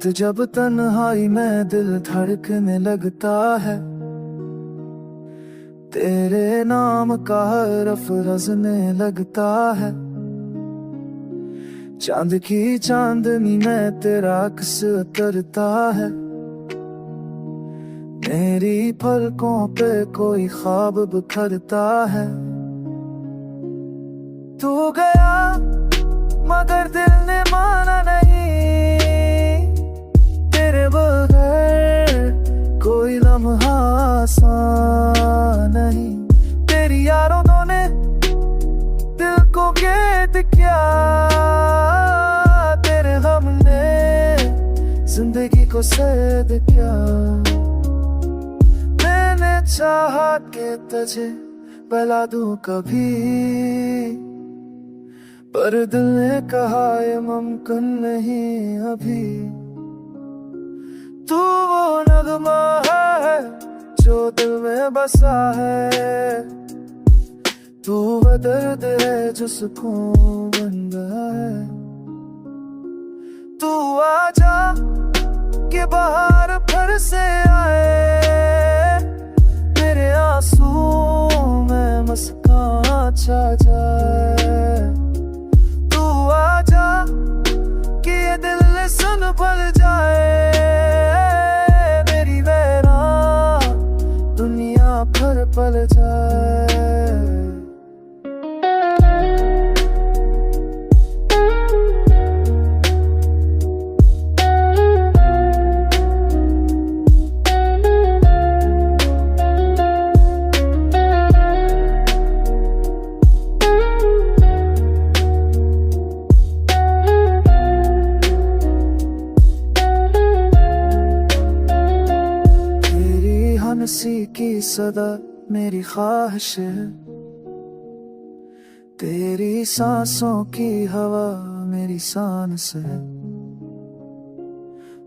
रात जब तन्हाई में दिल धड़कने लगता है, तेरे नाम का हरफ रजने लगता है। चांद की चांदनी में तेरा अक्स उतरता है, मेरी पलकों पे कोई ख्वाब बिखरता है। तू गया मगर दिल ने माना नहीं, तेरे बगैर कोई लम्हा आसान नहीं। तेरी यारों ने दिल को कैद किया, तेरे गम ने जिंदगी को सैद किया। मैंने चाहा कि तुझे बला दूं कभी, पर दिल ने कहा ये मुमकिन नहीं अभी। तू वो नगमा है जो दिल में बसा है, तू वो दर्द है जो सुकून बन गया है। तू आजा कि बाहर फिर से आए, मेरे आंसू में मुस्कान छा जाए। तू आजा कि ये दिल सुन पल जाए, मेरी वैरान दुनिया भर पल जाए। हंसी की सदा मेरी ख्वाहिश है, तेरी सांसों की हवा मेरी सांस है।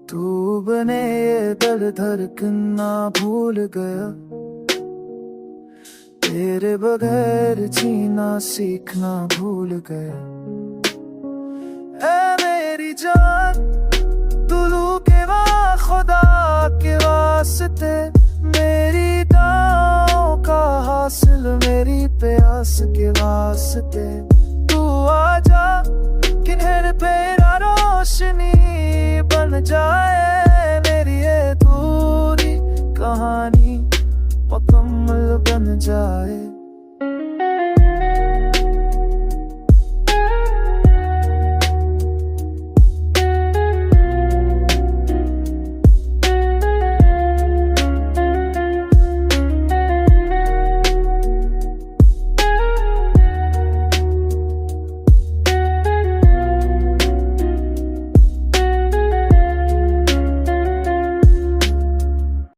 तू बने ये दर्द धड़कना भूल गया, तेरे बगैर जीना सीखना भूल गया। ऐ मेरी जान तू लूके वा खुदा के वास्ते, मेरी दांव का हासिल मेरी प्यास के वास्ते। तू आजा किन्हर पे रोशनी बन जाए, मेरी ये दूरी कहानी मुकम्मल बन जाए।